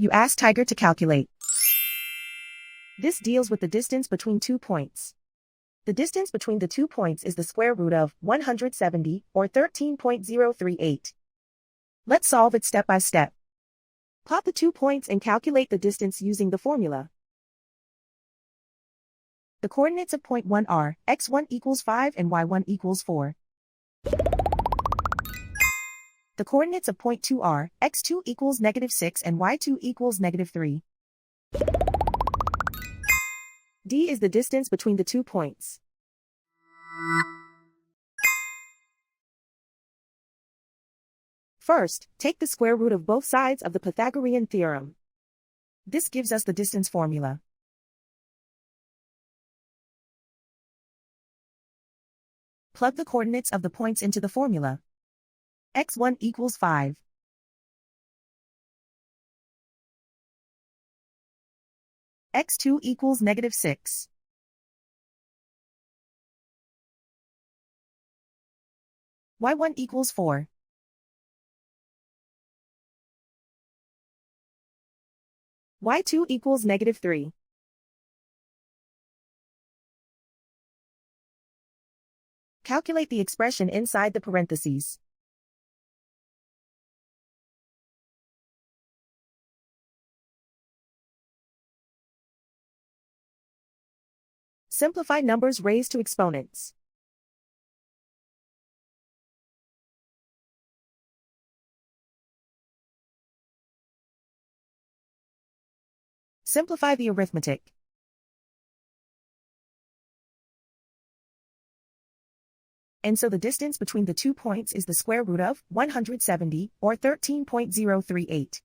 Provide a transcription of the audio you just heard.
You ask Tiger to calculate. This deals with the distance between 2 points. The distance between the 2 points is the square root of 170, or 13.038. Let's solve it step by step. Plot the 2 points and calculate the distance using the formula. The coordinates of point 1 are x1 equals 5 and y1 equals 4. The coordinates of point 2 are x2 equals -6 and y2 equals -3. D is the distance between the 2 points. First, take the square root of both sides of the Pythagorean theorem. This gives us the distance formula. Plug the coordinates of the points into the formula. x1 equals 5. x2 equals -6. y1 equals 4. y2 equals -3. Calculate the expression inside the parentheses. Simplify numbers raised to exponents. Simplify the arithmetic. And so the distance between the 2 points is the square root of 170, or 13.038.